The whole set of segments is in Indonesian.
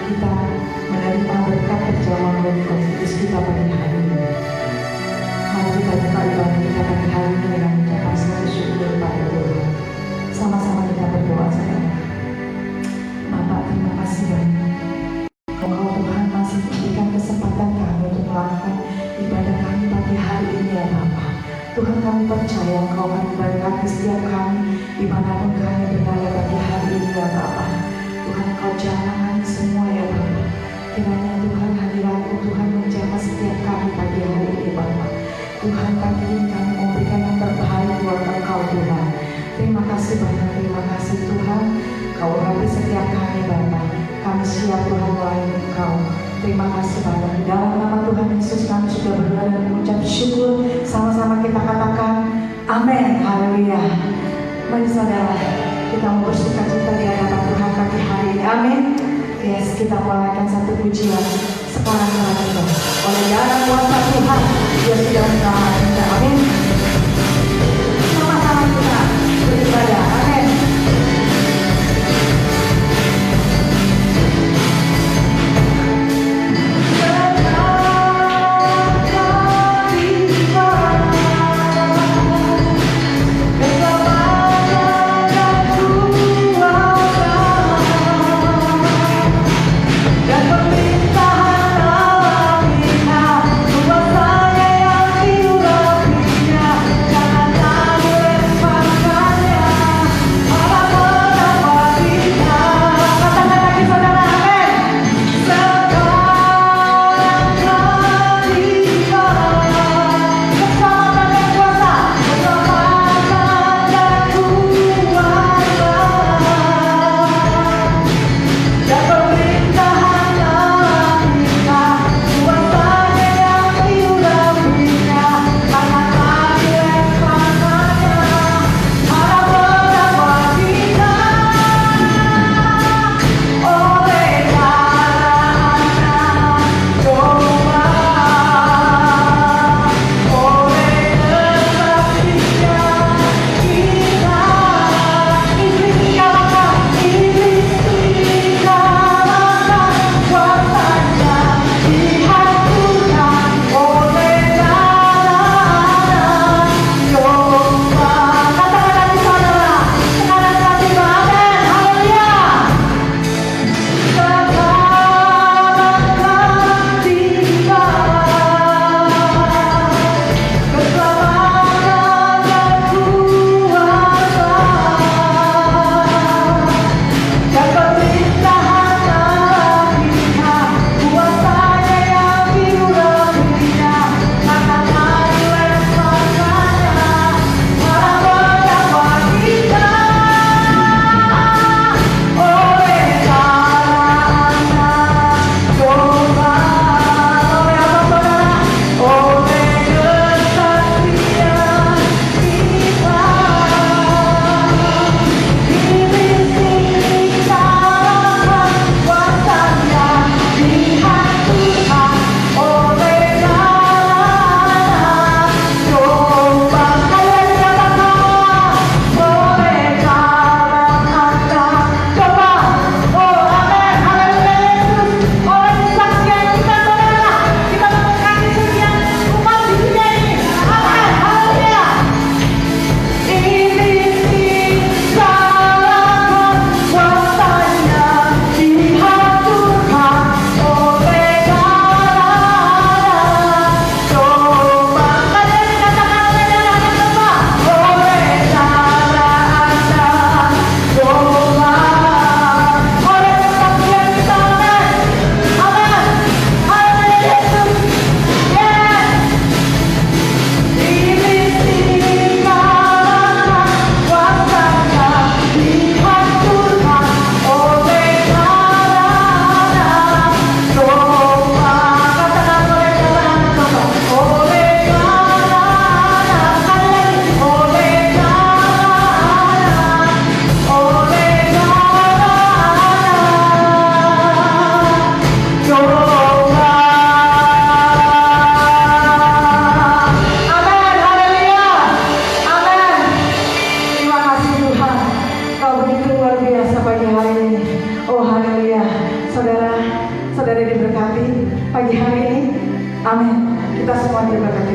kita menerima berkat perjamuan Roh Kudus kita pada hari ini. Mari kita buka ibadah kita pada hari ini dengan mengucapkan satu syukur pada Tuhan. Sama-sama kita berdoa saudara. Bapak, terima kasih banyak. Engkau Tuhan masih memberikan kesempatan kami untuk melakukan ibadah kami pagi hari ini ya Bapak. Tuhan, kami percaya Engkau akan memberkati setiap kami dimanapun kami berada pagi hari ini ya Bapak. Tuhan, Engkau jangan semua ya Bapak. Kiranya Tuhan hadirat-Mu Tuhan menjaga setiap kami pagi hari ini Bapak. Tuhan, pagi ini kami memberikan yang terbaik buat Engkau Tuhan. Terima kasih banyak, terima kasih Tuhan. Kau urapi setiap kami Bapak. Kami siap Tuhan melayani Engkau. Terima kasih banyak. Di dalam nama Tuhan Yesus kami sudah berdoa dan mengucap syukur. Sama-sama kita katakan amin. Haleluya. Mari saudara, kita mau bersuka-cita di hadapan Tuhan pagi hari ini. Amin. Yes, kita mulaikan satu pujian sekarang kita. Oleh darah kuasa Tuhan, Dia sudah menyelamatkan kita. Amin. Sama-sama kita beribadah. Amin. Pemerintahan Allah, kuasa yang diurapi.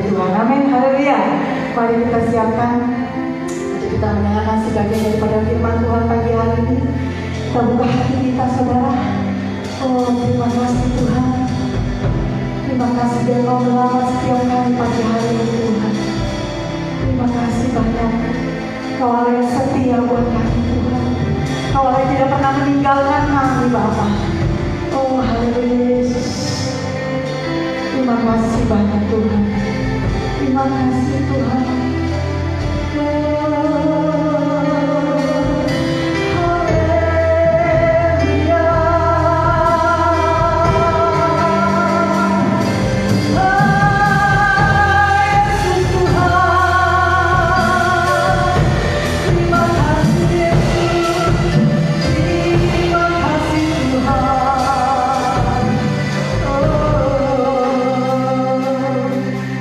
Tuhan. Amin, haleluya. Mari kita siapkan untuk kita mendengarkan sebagian daripada firman Tuhan pagi hari ini. Kita buka hati kita, saudara. Oh, terima kasih Tuhan. Terima kasih dan Kau merawat setiap kami pagi hari ini Tuhan. Terima kasih banyak. Kau Allah yang setia buat kami Tuhan. Kau Allah yang tidak pernah meninggalkan kami Bapa. Oh, haleluya Yesus. Terima kasih banyak Tuhan. Terima kasih Tuhan.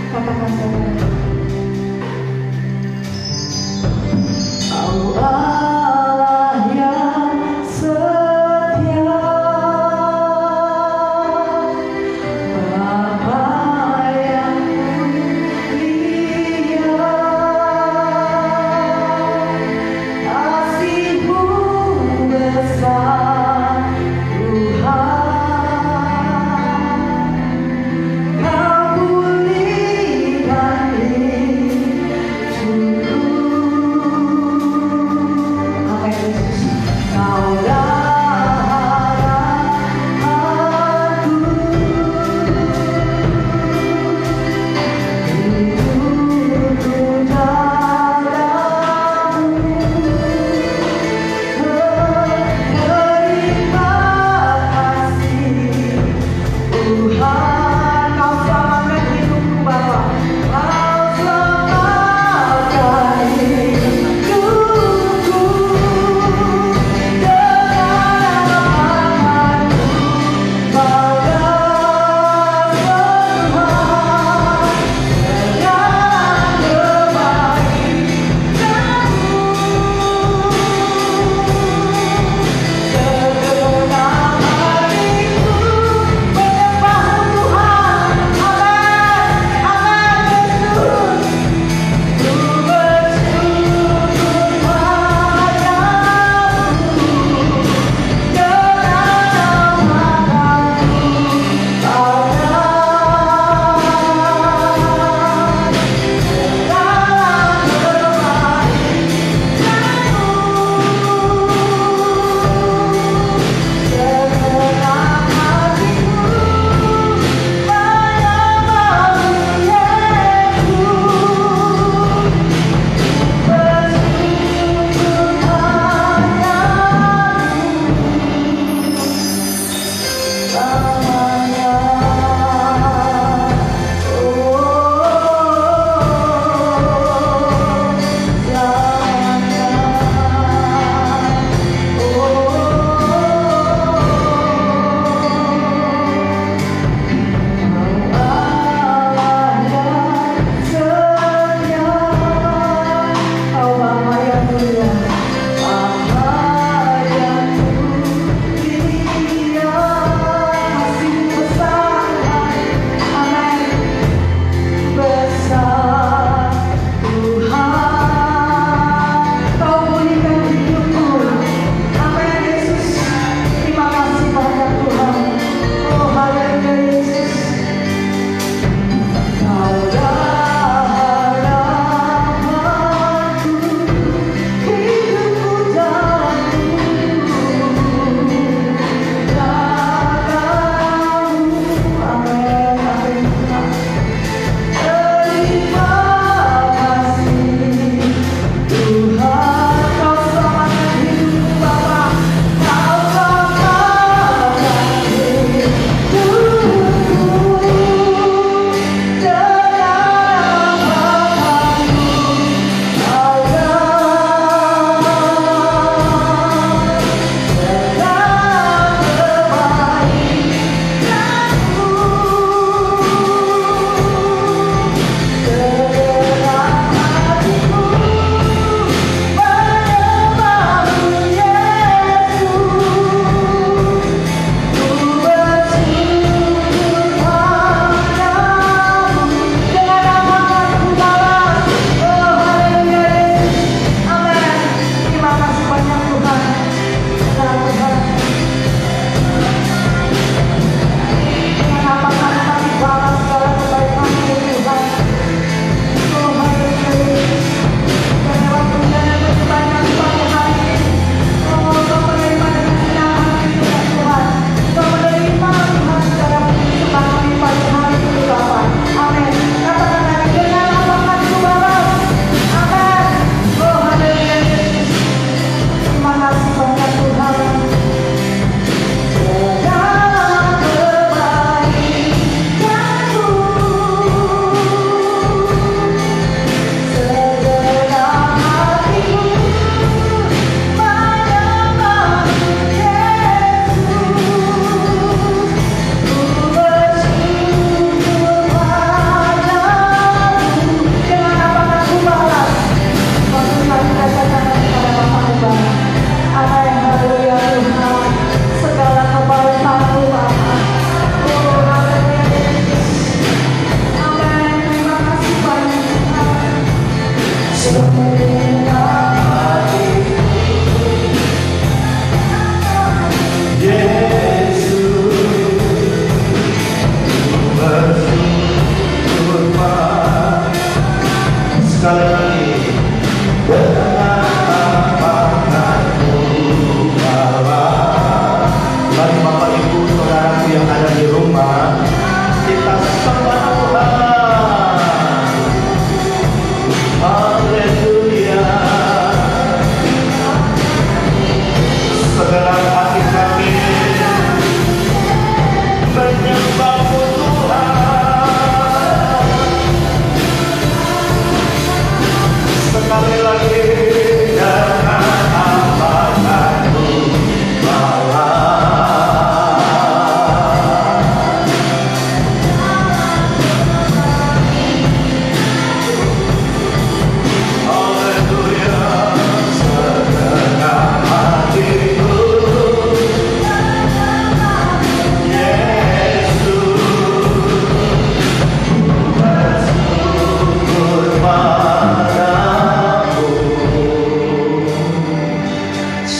Katakan saudara.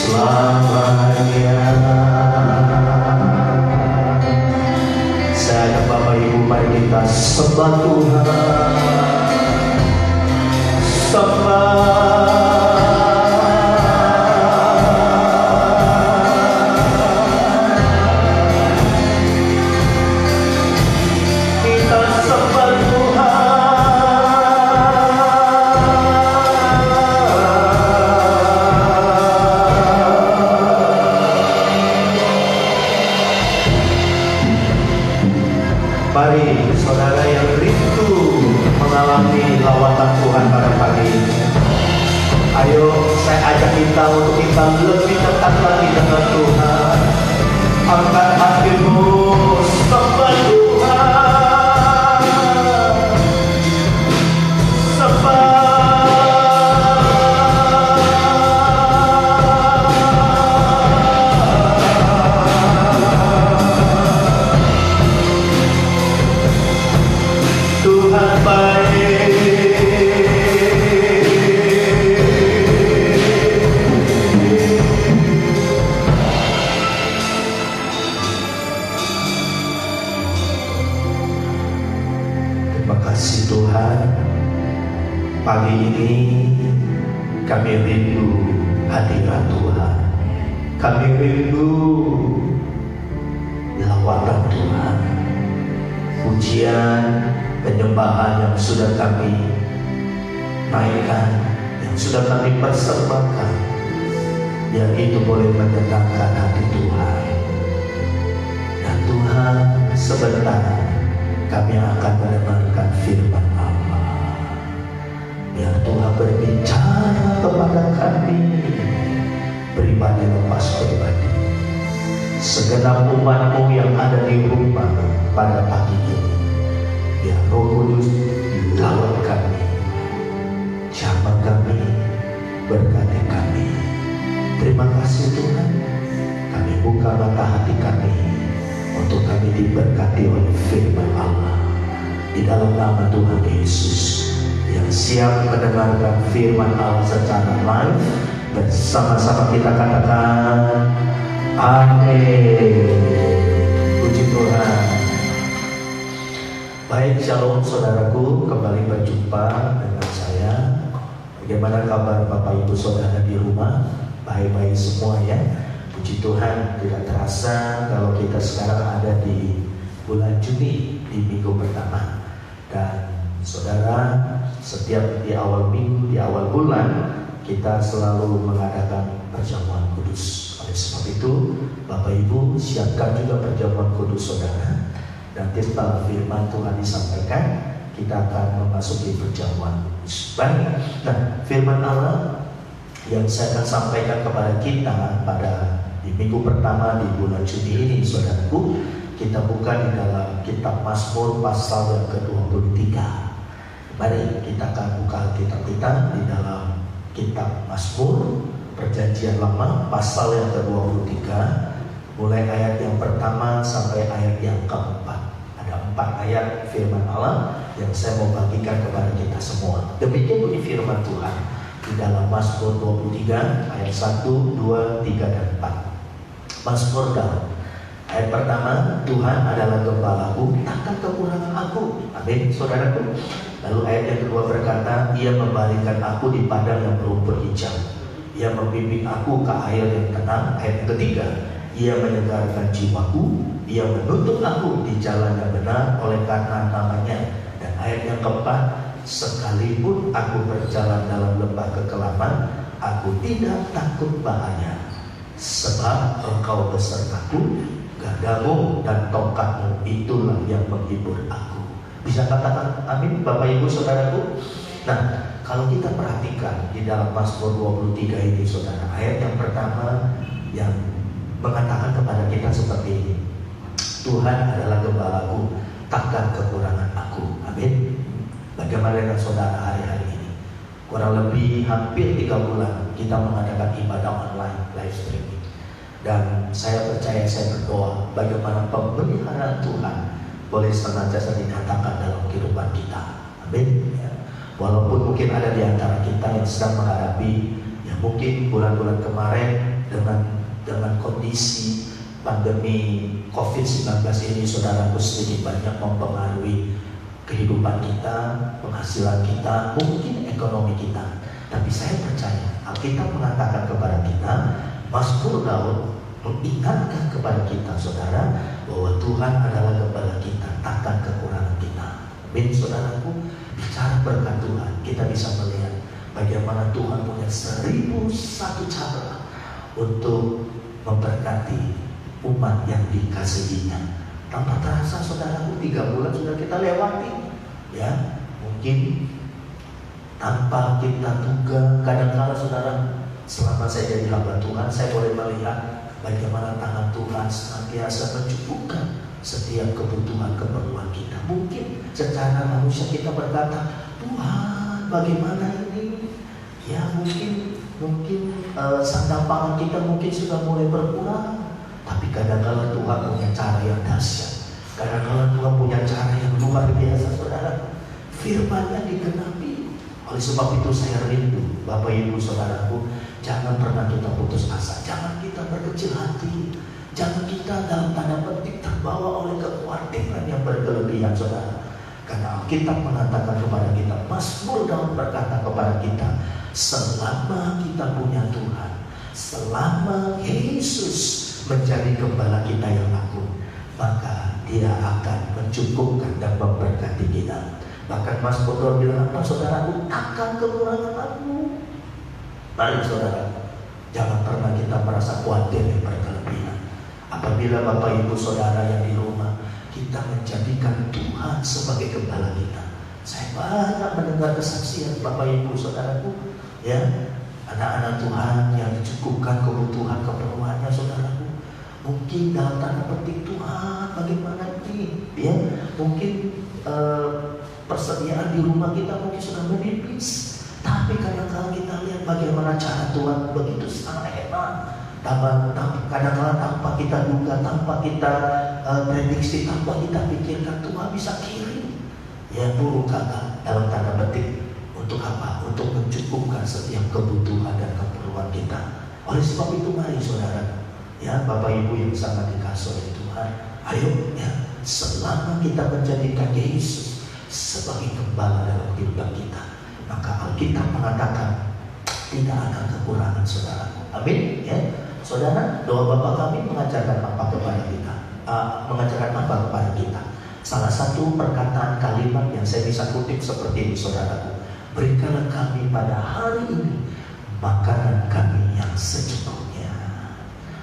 selamanya. Saya ajak Bapak Ibu, mari kita sembah Tuhan, sembah. Mari saudara yang rindu mengalami lawatan Tuhan pada pagi ini, ayo saya ajak kita untuk kita lebih dekat lagi dengan Tuhan. Angkat hatimu, sembah Tuhan, sembah. Tuhan baik. Terima kasih Tuhan, pagi ini kami rindu hadirat Tuhan, kami rindu lawatan Tuhan, pujian, penyembahan yang sudah kami naikkan, yang sudah kami persembahkan, yang itu boleh menyenangkan hati Tuhan. Dan Tuhan, sebentar kami akan mendengarkan firman Allah. Biar Tuhan berbicara kepada kami pribadi lepas pribadi, segenap umat-Mu yang ada di rumah pada pagi ini. Biar Roh Kudus lawat kami, jamah kami, berkati kami. Terima kasih Tuhan, kami buka mata hati kami untuk kami diberkati oleh firman Allah. Di dalam nama Tuhan Yesus, yang siap mendengarkan firman Allah secara live, bersama-sama kita katakan amin. Puji Tuhan. Baik, shalom saudaraku, kembali berjumpa dengan saya. Bagaimana kabar Bapak Ibu Saudara di rumah? Baik-baik semua ya. Puji Tuhan, tidak terasa kalau kita sekarang ada di bulan Juni, di minggu pertama. Dan saudara, setiap di awal minggu, di awal bulan, kita selalu mengadakan perjamuan kudus. Oleh sebab itu, Bapak Ibu siapkan juga perjamuan kudus saudara. Nanti setelah firman Tuhan disampaikan, kita akan memasuki perjamuan kudus. Baik, nah firman Allah yang saya akan sampaikan kepada kita pada di minggu pertama di bulan Juni ini, saudaraku, kita buka di dalam kitab Mazmur pasal yang ke-23. Mari kita akan buka kitab kita di dalam kitab Mazmur Perjanjian Lama pasal yang ke-23, mulai ayat yang pertama sampai ayat yang keempat. Ada 4 ayat firman Allah yang saya mau bagikan kepada kita semua. Demikian bunyi firman Tuhan di dalam Mazmur 23 ayat 1, 2, 3, dan 4. Mazmur Daud. Ayat pertama, Tuhan adalah gembalaku, takkan kekurangan aku. Amin, saudaraku. Lalu ayat yang kedua berkata, Ia membalikan aku di padang yang berumput hijau. Ia membimbing aku ke air yang tenang. Ayat yang ketiga, Ia menyegarkan jiwaku. Ia menuntun aku di jalan yang benar oleh karena namanya. Dan ayat yang keempat, sekalipun aku berjalan dalam lembah kekelaman, aku tidak takut bahaya, sebab Engkau besertaku, gadamu dan tongkatmu itulah yang menghibur aku. Bisa katakan amin Bapak Ibu Saudaraku? Nah, kalau kita perhatikan di dalam Mazmur 23 ini saudara, ayat yang pertama yang mengatakan kepada kita seperti ini, Tuhan adalah gembalaku, takkan kekurangan aku. Amin. Bagaimana dengan saudara hari-hari ini? Kurang lebih hampir 3 bulan kita mengadakan ibadah online live streaming. Dan saya percaya, saya berdoa bagaimana pemeliharaan Tuhan boleh senantiasa dinyatakan dalam kehidupan kita. Amin. Ya. Walaupun mungkin ada di antara kita yang sedang menghadapi Ya mungkin bulan-bulan kemarin dengan kondisi pandemi COVID-19 ini, saudaraku, sedikit banyak mempengaruhi kehidupan kita, penghasilan kita, mungkin ekonomi kita. Tapi saya percaya Alkitab mengatakan kepada kita, Mazmur Daud mengingatkan kepada kita, saudara, bahwa Tuhan adalah gembala kita, takkan kekurangan kita. Amin, saudaraku. Bicara berkat Tuhan, kita bisa melihat bagaimana Tuhan punya 1001 cara untuk memberkati umat yang dikasihinya. Tanpa terasa, saudaraku, 3 bulan sudah kita lewati. Ya, mungkin tanpa kita duga. Kadang-kala, saudara, selama saya jadi hamba Tuhan, saya boleh melihat bagaimana tangan Tuhan senantiasa mencukupkan setiap kebutuhan keperluan kita. Mungkin secara manusia kita berkata, Tuhan, bagaimana ini? Ya mungkin sandang pangan kita mungkin sudah mulai berkurang. Tapi kadang-kala Tuhan punya cara yang dahsyat. Kadang-kala Tuhan punya cara yang luar biasa, saudara. Firman-Nya digenapi. Oleh sebab itu saya rindu, Bapak Ibu Saudaraku, jangan pernah kita putus asa. Jangan kita berkecil hati. Jangan kita dalam tanda petik terbawa oleh kekhawatiran yang berkelebihan, saudara. Karena Alkitab mengatakan kepada kita, Mazmur Daud berkata kepada kita, selama kita punya Tuhan, selama Yesus menjadi gembala kita yang agung, maka Dia akan mencukupkan dan memberkati kita. Bahkan Mazmur Daud bilang apa, saudaraku? Akan kekurangan aku. Mari saudara, jangan pernah kita merasa khawatir yang berkelebihan. Apabila Bapak Ibu Saudara yang di rumah, kita menjadikan Tuhan sebagai gembala kita. Saya banyak mendengar kesaksian Bapak Ibu Saudaraku, ya, anak-anak Tuhan yang dicukupkan kebutuhan keperluannya, saudaraku. Mungkin dalam tanda petik, Tuhan, bagaimana ini? Ya, mungkin persediaan di rumah kita mungkin sudah menipis. Tapi kadang-kadang kita lihat bagaimana cara Tuhan begitu sangat hebat. Kadang-kadang tanpa kita duga, tanpa kita prediksi, tanpa kita pikirkan, Tuhan bisa kirim ya burung gagak dalam tanda petik. Untuk apa? Untuk mencukupkan setiap kebutuhan dan keperluan kita. Oleh sebab itu, mari saudara, ya Bapak Ibu yang sangat dikasihi oleh Tuhan, ayo ya, selama kita menjadikan Yesus sebagai gembala dalam kehidupan kita, maka Alkitab mengatakan tidak akan kekurangan, saudaraku. Amin, ya. Saudara, doa Bapa kami mengajarkan apa kepada kita? Mengajarkan apa kepada kita? Salah satu perkataan kalimat yang saya bisa kutip seperti ini, saudaraku. Berikanlah kami pada hari ini makanan kami yang secukupnya.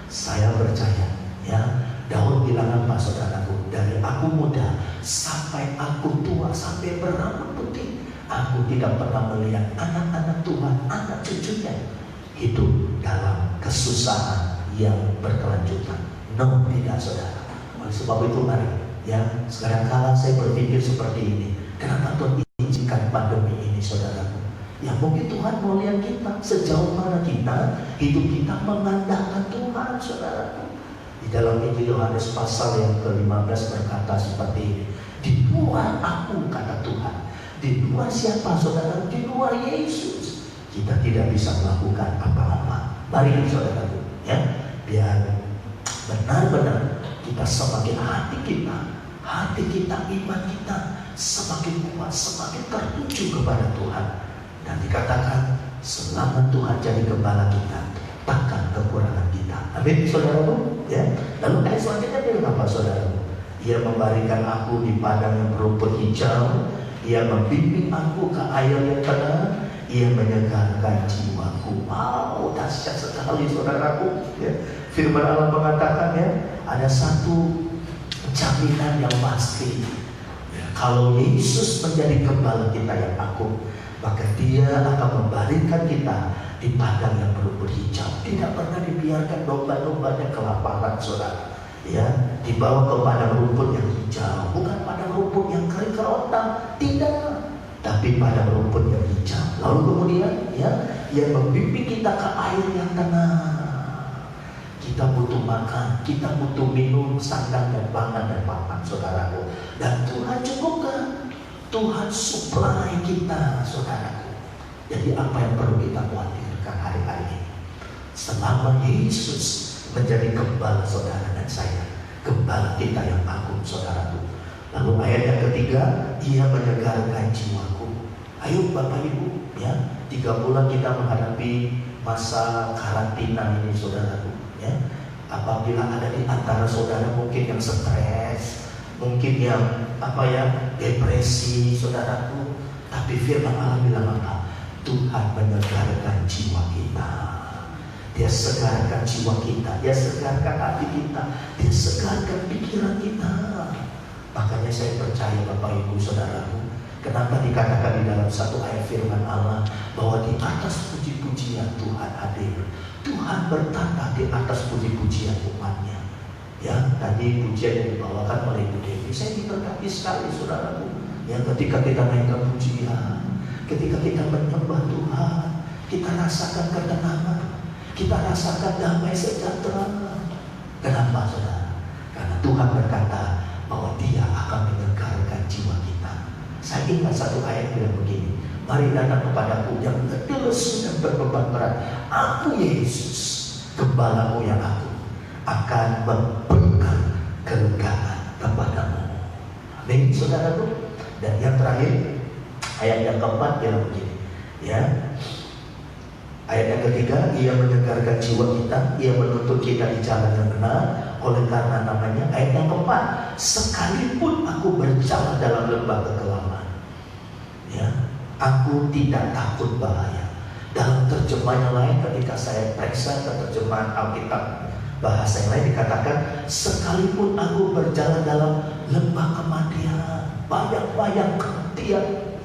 Saya percaya, ya, Daud bilang apa, saudaraku? Dari aku muda sampai aku tua, sampai berambut putih, aku tidak pernah melihat anak-anak Tuhan, anak cucunya hidup dalam kesusahan yang berkelanjutan. No, tidak, saudara. Oleh sebab itu, mari, ya, sekarang kala saya berpikir seperti ini. Kenapa Tuhan izinkan pandemi ini, saudaraku? Ya mungkin Tuhan mau lihat kita sejauh mana kita hidup kita mengandalkan Tuhan, saudaraku. Di dalam Injil Yohanes pasal yang ke-15 berkata seperti ini. Di luar aku, kata Tuhan, di luar siapa, saudara? Di luar Yesus kita tidak bisa melakukan apa-apa. Mari saudaraku, ya, biar benar-benar kita semakin hati kita, iman kita semakin kuat, semakin tertuju kepada Tuhan. Dan dikatakan selama Tuhan jadi gembala kita, takkan kekurangan kita. Amin, saudaraku, ya. Lalu ayat selanjutnya bilang apa, saudaraku? Ia memberikan aku di padang yang berumput hijau, Ia membimbing aku ke air yang tenang, Ia menyegarkan jiwaku. Wow, dahsyat sekali, saudaraku, ya. Firman Allah mengatakan, ya, ada satu jaminan yang pasti, ya, kalau Yesus menjadi gembala kita yang agung, maka Dia akan memberikan kita di padang yang berumput hijau. Tidak pernah dibiarkan domba-dombanya kelaparan, saudara, ya, dibawa ke padang rumput yang hijau, bukan padang rumput yang kering kerontang, tidak, tapi padang rumput yang hijau. Lalu kemudian, ya, Ia membimbing kita ke air yang tenang. Kita butuh makan, kita butuh minum, sandang dan pangan dan papan, saudaraku. Dan Tuhan cukupkan, Tuhan suplai kita, saudaraku. Jadi apa yang perlu kita khawatirkan hari hari-hari ini. Selama Yesus menjadi gembala saudara dan saya, gembala kita yang agung saudaraku. Lalu ayat yang ketiga, ia menyegarkan jiwaku. Ayo Bapak Ibu, ya, 3 bulan kita menghadapi masa karantina ini saudaraku, ya. Apabila ada di antara saudara mungkin yang stres, mungkin yang depresi saudaraku, tapi firman Allah bilang apa? Tuhan menyegarkan jiwa kita. Dia segarkan jiwa kita, dia segarkan hati kita, dia segarkan pikiran kita. Makanya saya percaya Bapak Ibu saudaraku, kenapa dikatakan di dalam satu ayat firman Allah bahwa di atas puji-pujian Tuhan hadir. Tuhan bertata di atas puji-pujian umatnya. Ya, tadi pujian yang dibawakan oleh Ibu Devi, saya diberkati sekali saudaraku. Ya, ketika kita naikkan pujian, ketika kita menyembah Tuhan, kita rasakan ketenangan, kita rasakan damai sejahtera. Kenapa saudara? Karena Tuhan berkata bahwa Dia akan menyegarkan jiwa kita. Saya ingat satu ayat bilang begini, mari datang kepadaku yang letih lesu dan berbeban berat, aku Yesus, gembalamu yang aku akan memberikan kelegaan kepadamu. Amin saudaraku. Dan yang terakhir, ayat yang keempat bilang begini, ya. Ayat yang ketiga, ia menyegarkan jiwa kita, ia menuntut kita di jalan yang benar, oleh karena namanya. Ayat yang keempat, sekalipun aku berjalan dalam lembah kekelaman, ya, aku tidak takut bahaya. Dalam terjemahan yang lain, ketika saya periksa ke terjemahan Alkitab bahasa yang lain, dikatakan sekalipun aku berjalan dalam lembah kematian, bayang-bayang kematian,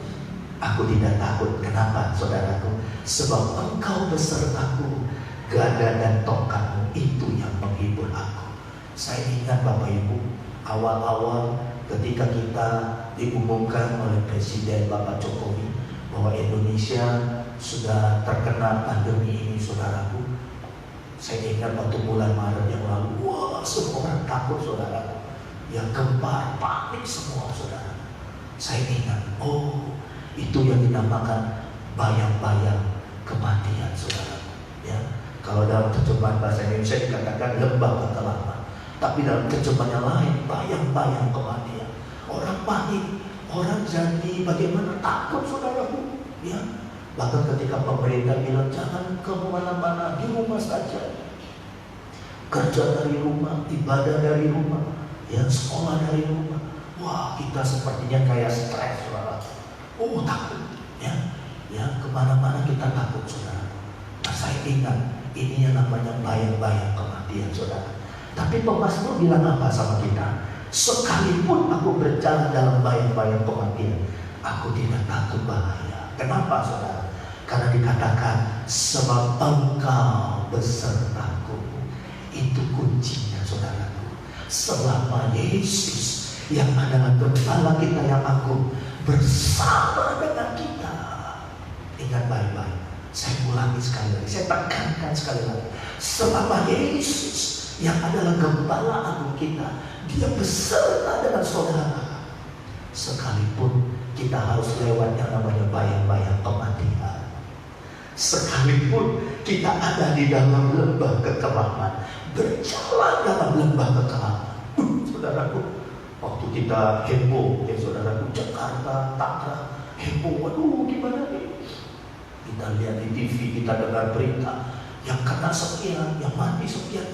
aku tidak takut. Kenapa saudaraku? Sebab Engkau besertaku, gada dan tongkatmu itu yang menghibur aku. Saya ingat Bapak Ibu, awal-awal ketika kita diumumkan oleh Presiden Bapak Jokowi bahwa Indonesia sudah terkena pandemi ini saudaraku. Saya ingat waktu bulan Maret yang lalu, wah semua orang takut saudaraku. Yang gempar, panik semua saudara. Saya ingat, oh itu yang dinamakan bayang-bayang kematian saudara. Ya, kalau dalam terjemahan bahasa Indonesia dikatakan lembah kekelaman, tapi dalam terjemahan yang lain bayang-bayang kematian. Orang panik, orang jadi bagaimana takut saudaraku. Ya, bahkan ketika pemerintah bilang jangan kemana-mana, di rumah saja, kerja dari rumah, ibadah dari rumah, ya sekolah dari rumah. Wah kita sepertinya kayak stres saudara. Oh takut, ya kemana-mana kita takut saudara. Nah saya ingat ini yang namanya bayang-bayang kematian saudara. Tapi pemazmur bilang apa sama kita? Sekalipun aku berjalan dalam bayang-bayang kematian, aku tidak takut bahaya. Kenapa saudara? Karena dikatakan sebab Engkau besertaku. Itu kuncinya saudaraku. Selama Yesus yang adalah gembala kita yang agung bersama dengan kita. Ingat baik-baik, saya ulangi sekali lagi, saya tekankan sekali lagi. Selama Yesus yang adalah gembala agung kita, Dia beserta dengan saudara. Sekalipun kita harus lewat yang namanya bayang-bayang kematian, sekalipun kita ada di dalam lembah kekelaman, berjalan dalam lembah kekelaman. Saudaraku, waktu kita heboh, ya saudaraku, Jakarta, Tangerang, heboh, waduh gimana nih? Kita lihat di TV, kita dengar berita, yang kena sekian, yang mati sekian,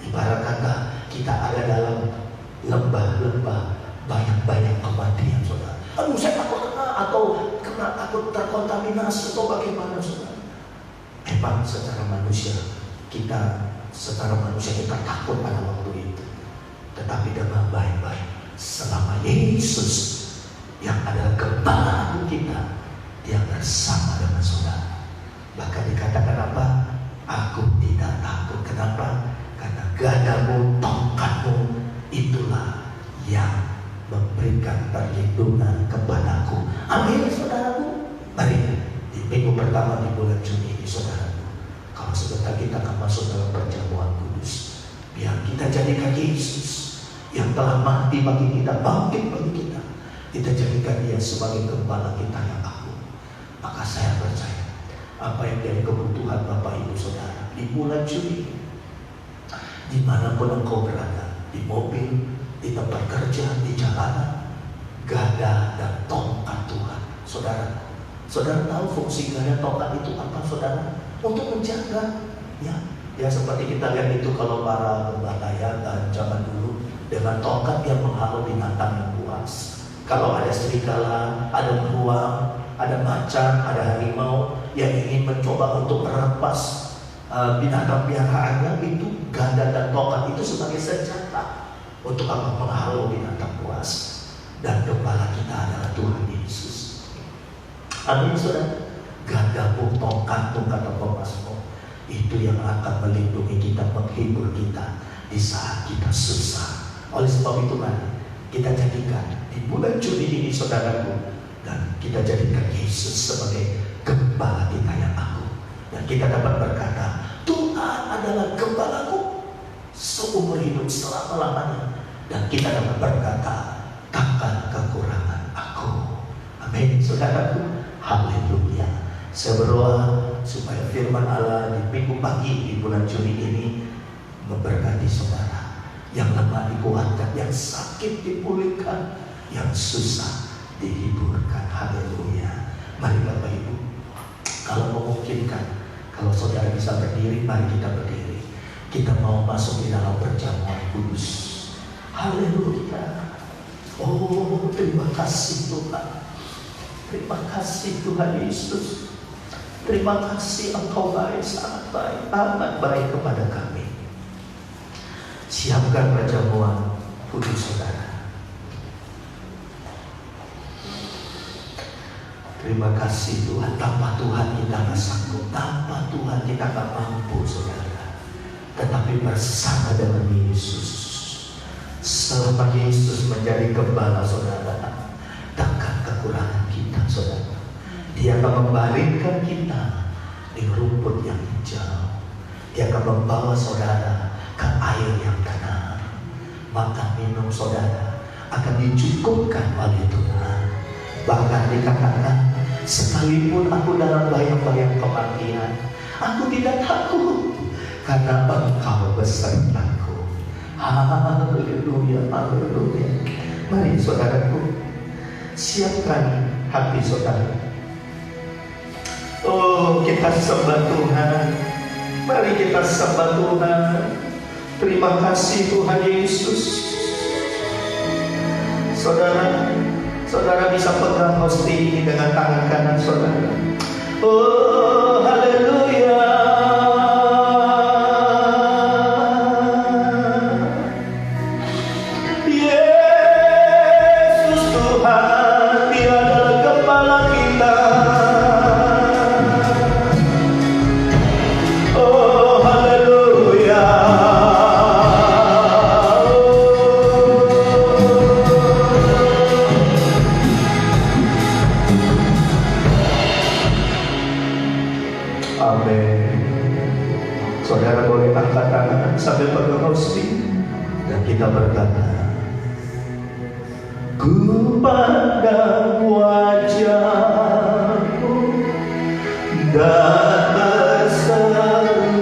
ibarat kata kita ada dalam lembah-lembah bayang-bayang kematian saudara. Aduh saya takut kena, atau kena takut terkontaminasi, atau bagaimana saudara. Memang secara manusia kita takut pada waktu itu. Tetapi dengan baik-baik, selama Yesus yang adalah gembala agung kita, Dia bersama dengan saudara. Bahkan dikatakan apa? Aku tidak takut. Kenapa? Karena gadamu, tongkatmu itulah yang memberikan perlindungan kepadaku. Amin saudaraku. Mari di minggu pertama di bulan Juni ini saudaraku, kalau sebentar kita akan masuk dalam perjamuan kudus, biar kita jadikan Yesus yang telah mati bagi kita, bangkit bagi kita, kita jadikan Dia sebagai gembala kita yang agung. Maka saya percaya apa yang jadi kebutuhan Bapak Ibu Saudara di bulan Juli. Dimanapun engkau berada, di mobil, di tempat kerja, di jalanan, gada dan tongkat Tuhan. Saudara tahu fungsi gada tongkat itu apa, saudara? Untuk menjaga, ya seperti kita lihat itu kalau para gembala dan zaman dulu dengan tongkat dia menghalau binatang yang buas. Kalau ada serigala, ada beruang, ada macan, ada harimau yang ingin mencoba untuk merampas binatang peliharaannya, itu gada dan tongkat itu sebagai senjata untuk apa? Menghalau binatang buas. Dan gembala kita adalah Tuhan Yesus. Amin, saudara. Gada pun tongkat pun kata Pemasmur, itu yang akan melindungi kita, menghibur kita di saat kita susah. Oleh sebab itu mari kita jadikan di bulan Juli ini, saudaraku, dan kita jadikan Yesus sebagai gembala kita yang agung. Dan kita dapat berkata, Tuhan adalah gembalaku seumur hidup selama-lamanya. Dan kita dapat berkata, takkan kekurangan aku. Amin, saudaraku. Haleluya. Saya berdoa supaya firman Allah di minggu pagi di bulan Juli ini memberkati saudara. Yang lemah dikuatkan, yang sakit dipulihkan, yang susah dihiburkan. Haleluya. Mari Bapak Ibu, kalau memungkinkan, kalau saudara bisa berdiri, mari kita berdiri. Kita mau masuk di dalam perjamuan kudus. Haleluya. Oh, terima kasih Tuhan. Terima kasih Tuhan Yesus. Terima kasih Engkau baik, sangat baik, amat baik kepada kami. Siapkan perjamuan kudus saudara. Terima kasih Tuhan. Tanpa Tuhan kita tak sanggup, tanpa Tuhan kita tak mampu saudara. Tetapi bersama dengan Yesus, selama Yesus menjadi gembala saudara, takkan kekurangan kita saudara. Dia akan membaringkan kita di rumput yang hijau. Dia akan membawa saudara ke air yang tenang. Makan minum saudara akan dicukupkan oleh Tuhan. Bahkan dikatakan, sekalipun aku dalam bayang-bayang kematian, aku tidak takut, karena Engkau besertaku. Haleluya, haleluya. Mari saudaraku, siapkan hati saudara. Oh, kita sembah Tuhan. Mari kita sembah Tuhan. Terima kasih Tuhan Yesus. Saudara bisa pegang hosti ini dengan tangan kanan saudara. Oh, haleluya. Yesus Tuhan, Dia adalah gembala kita. Oh, haleluya. Saudara boleh angkat tangan sambil pegang hosti dan kita berkata, ku pandang wajah-Mu dan berseru,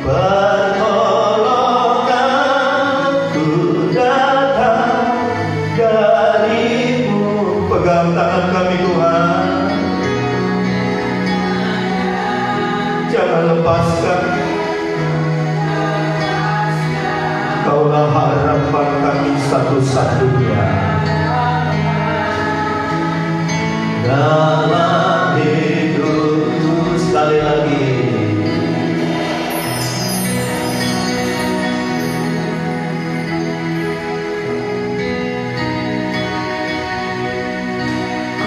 pertolonganku datang dari-Mu. Pegang tangan kami Tuhan, jangan lepaskan. Kaulah harapan kami satu-satunya dalam hidup. Sekali lagi,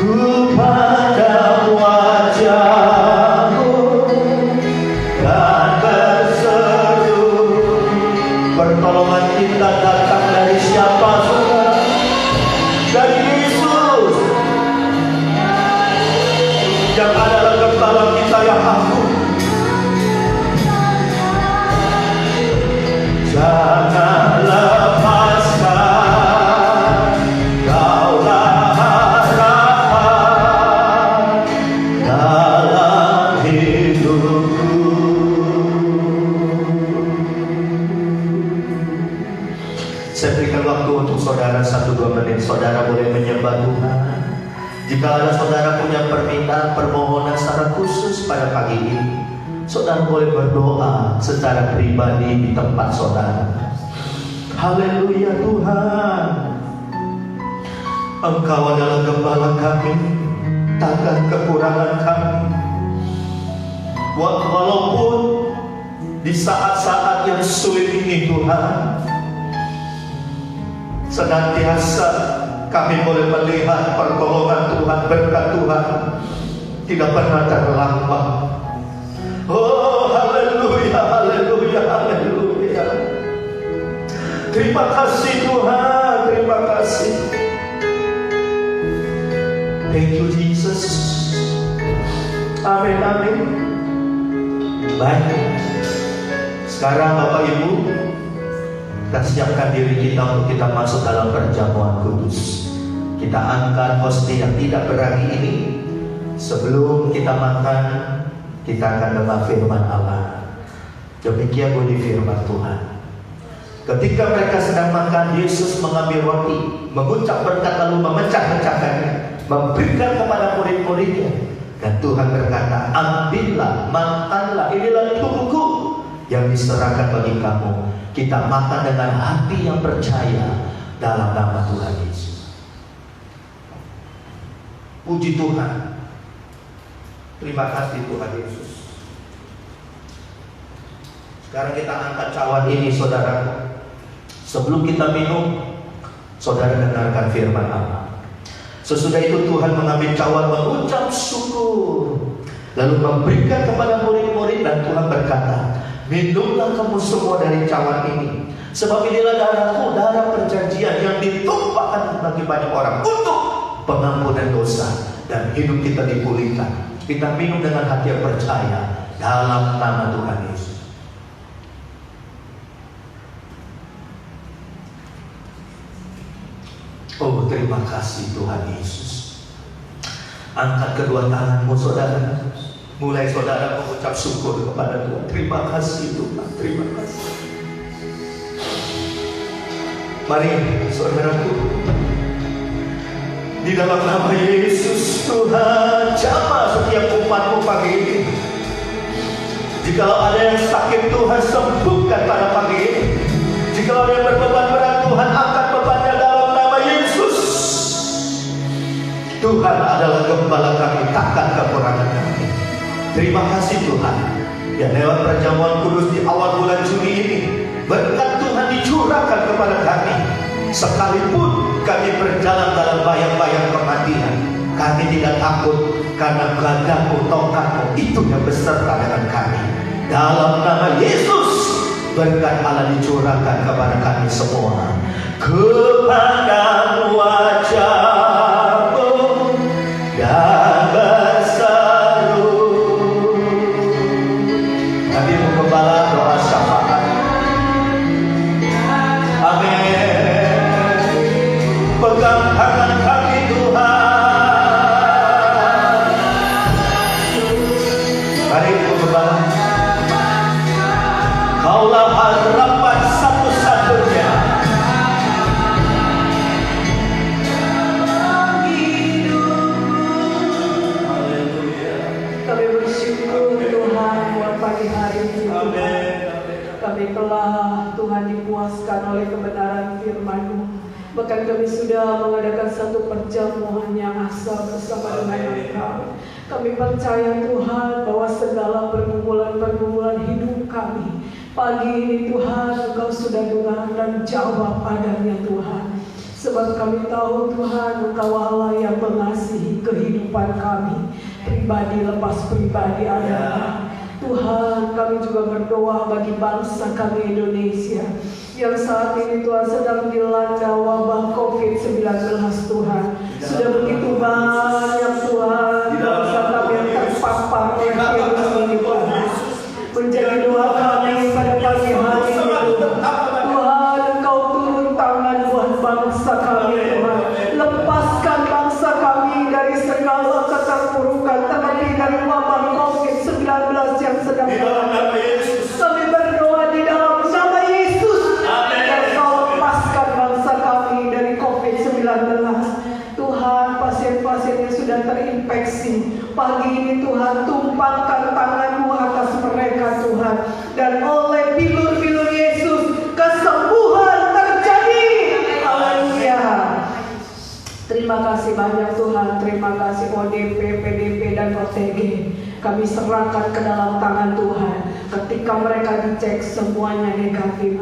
ku pandang wajah-Mu dan berseru. Pertolongan kita datang dari siapa saudara? 2 menit saudara boleh menyembah Tuhan. Jika ada saudara punya permintaan, permohonan secara khusus pada pagi ini, saudara boleh berdoa secara pribadi di tempat saudara. Haleluya Tuhan, Engkau adalah gembala kami, takkan kekurangan kami. Walaupun di saat-saat yang sulit ini Tuhan, senantiasa kami boleh melihat pertolongan Tuhan, berkat Tuhan tidak pernah terlambat. Oh haleluya, haleluya, haleluya. Terima kasih Tuhan, terima kasih. Thank you Jesus. Amin, amin. Baik. Sekarang Bapak Ibu, kita siapkan diri kita untuk kita masuk dalam perjamuan kudus. Kita angkat hostia yang tidak beragi ini. Sebelum kita makan, kita akan dengar firman Allah. Demikian bunyi firman Tuhan. Ketika mereka sedang makan, Yesus mengambil roti, mengucap berkat lalu memecah-mecahkannya, memberikan kepada murid-muridnya. Dan Tuhan berkata, ambillah, makanlah, inilah tubuhku yang diserahkan bagi kamu. Kita makan dengan hati yang percaya dalam nama Tuhan Yesus. Puji Tuhan. Terima kasih Tuhan Yesus. Sekarang kita angkat cawan ini saudara. Sebelum kita minum, saudara dengarkan firman Allah. Sesudah itu Tuhan mengambil cawan, mengucap syukur, lalu memberikan kepada murid-murid, dan Tuhan berkata, minumlah kamu semua dari cawan ini, sebab inilah darahku, darah perjanjian yang ditumpahkan bagi banyak orang untuk pengampunan dosa, dan hidup kita dipulihkan. Kita minum dengan hati yang percaya dalam nama Tuhan Yesus. Oh terima kasih Tuhan Yesus. Angkat kedua tanganmu saudara. Mulai saudara mengucap syukur kepada Tuhan. Terima kasih Tuhan, terima kasih. Mari saudaraku, di dalam nama Yesus Tuhan, jamah setiap umatmu pagi ini. Jikalau ada yang sakit, Tuhan sembuhkan pada pagi ini. Jikalau ada yang berbeban berat, Tuhan angkat bebannya dalam nama Yesus. Tuhan adalah gembala kami, takkan kekurangan kami. Terima kasih Tuhan, ya lewat perjamuan kudus di awal bulan Juni ini, berkat Tuhan dicurahkan kepada kami. Sekalipun kami berjalan dalam bayang-bayang kematian, kami tidak takut, karena gadamu, tongkatmu itu yang beserta dengan kami. Dalam nama Yesus, berkat Allah dicurahkan kepada kami semua. Kepandang wajahmu dan berseru. Kami menggembala doa syafaat. Amin. Pegang tangan kami Tuhan. Mari menggembala. Kaulah harapan satu-satunya. Haleluya. Kami bersyukur Tuhan buat pagi hari ini Tuhan. Kami telah Tuhan dipuaskan oleh kebenaran firman-Mu. Bahkan kami sudah mengadakan satu perjamuan yang asal bersama dengan Engkau. Kami percaya Tuhan bahwa segala pergumulan-pergumulan hidup kami pagi ini Tuhan Engkau sudah dengar dan jawab padanya Tuhan. Sebab kami tahu Tuhan Engkau Allah yang mengasihi kehidupan kami, pribadi lepas pribadi adalah. Tuhan, kami juga berdoa bagi bangsa kami Indonesia yang saat ini Tuhan sedang dilanda wabah COVID-19 Tuhan. Sudah begitu banyak Tuhan bangsa kami yang terpapar oleh virus ini Tuhan. Menjadi doa kami pada pagi hari ini Tuhan, Engkau turun tangan buat bangsa kami Tuhan. Lepaskan bangsa kami dari segala keterpurukan, terlebih dari wabah COVID-19 yang sedang melanda. Kami berdoa di dalam nama Yesus, agar Kau lepaskan bangsa kami dari COVID-19 ODP, PDP, dan OTG. Kami serahkan ke dalam tangan Tuhan. Ketika mereka dicek semuanya negatif,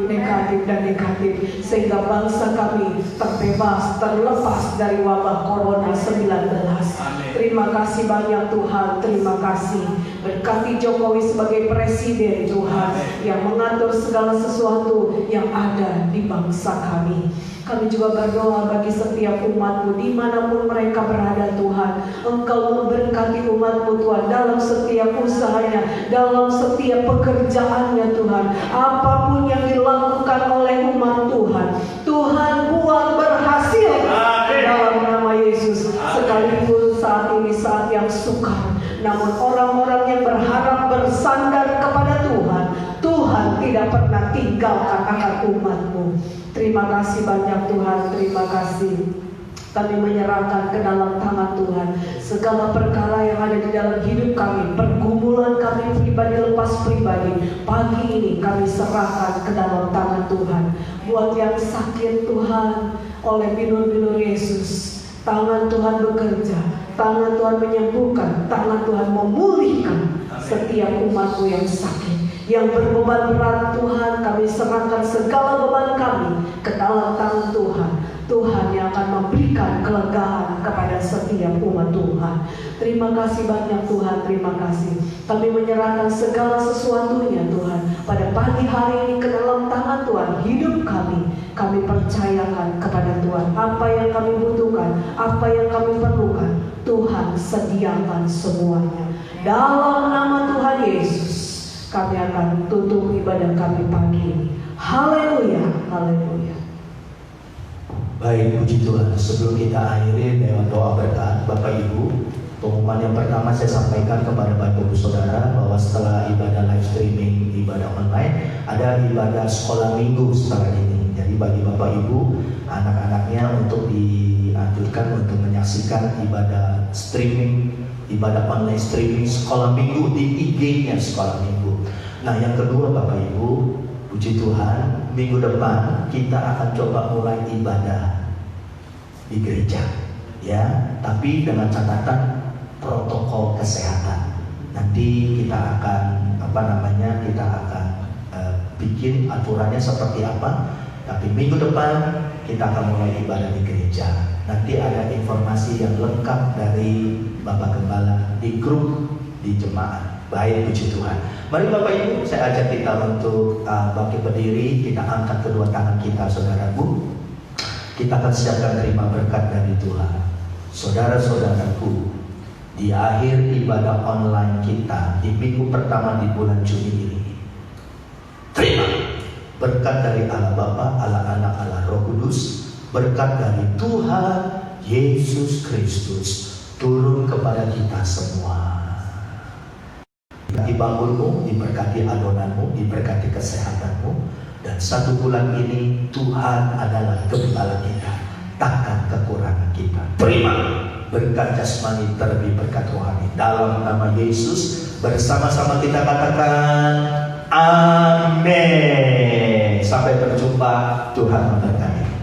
dan negatif, sehingga bangsa kami terbebas, terlepas dari wabah Corona 19. Terima kasih banyak Tuhan, terima kasih. Berkati Jokowi sebagai presiden Tuhan, yang mengatur segala sesuatu yang ada di bangsa kami. Kami juga berdoa bagi setiap umat-Mu dimanapun mereka berada Tuhan. Engkau memberkati umat-Mu Tuhan dalam setiap usahanya, dalam setiap pekerjaannya Tuhan. Apapun yang dilakukan oleh umat Tuhan, Tuhan buat berhasil dalam nama Yesus. Sekalipun saat ini saat yang sukar, namun orang-orang yang berharap bersandar kepada Tuhan, Tuhan tidak pernah tinggalkan akan umat-Mu. Terima kasih banyak Tuhan, terima kasih. Kami menyerahkan ke dalam tangan Tuhan segala perkara yang ada di dalam hidup kami, pergumulan kami pribadi lepas pribadi. Pagi ini kami serahkan ke dalam tangan Tuhan. Buat yang sakit Tuhan, oleh bilur-bilur Yesus, tangan Tuhan bekerja, tangan Tuhan menyembuhkan, tangan Tuhan memulihkan setiap umat-Mu yang sakit. Yang berbeban berat Tuhan, kami serahkan segala beban kami ke dalam tangan Tuhan. Tuhan yang akan memberikan kelegaan kepada setiap umat Tuhan. Terima kasih banyak Tuhan, terima kasih. Kami menyerahkan segala sesuatunya Tuhan pada pagi hari ini ke dalam tangan Tuhan. Hidup kami percayakan kepada Tuhan. Apa yang kami butuhkan, apa yang kami perlukan, Tuhan sediakan semuanya. Dalam nama Tuhan Yesus, kami akan tutup ibadah kami pagi ini. Haleluya, haleluya. Baik, puji Tuhan. Sebelum kita akhiri dengan doa berkat, Bapak Ibu, pengumuman yang pertama saya sampaikan kepada Bapak Ibu Saudara bahwa setelah ibadah live streaming, ibadah online, ada ibadah sekolah minggu setelah ini. Jadi bagi Bapak Ibu, anak-anaknya untuk dianjurkan untuk menyaksikan ibadah streaming, ibadah online streaming sekolah minggu di IG-nya sekolah minggu. Nah, yang kedua Bapak Ibu, puji Tuhan, minggu depan kita akan coba mulai ibadah di gereja, ya. Tapi dengan catatan protokol kesehatan. Nanti kita akan kita akan bikin aturannya seperti apa. Tapi minggu depan kita akan mulai ibadah di gereja. Nanti ada informasi yang lengkap dari Bapak Gembala di grup di jemaat. Baik, puji Tuhan. Mari Bapak Ibu, saya ajak kita untuk bangkit berdiri. Kita angkat kedua tangan kita, saudaraku. Kita akan siapkan terima berkat dari Tuhan. Saudara-saudaraku, di akhir ibadah online kita di minggu pertama di bulan Juni ini, terima berkat dari Allah Bapa, Allah Anak, Allah Roh Kudus. Berkat dari Tuhan Yesus Kristus turun kepada kita semua. Diberkati bangunmu, diberkati adonanmu, diberkati kesehatanmu. Dan 1 bulan ini Tuhan adalah gembala kita, takkan kekurangan kita. Terima berkat jasmani terlebih berkat rohani. Dalam nama Yesus bersama-sama kita katakan amin. Sampai berjumpa, Tuhan memberkati.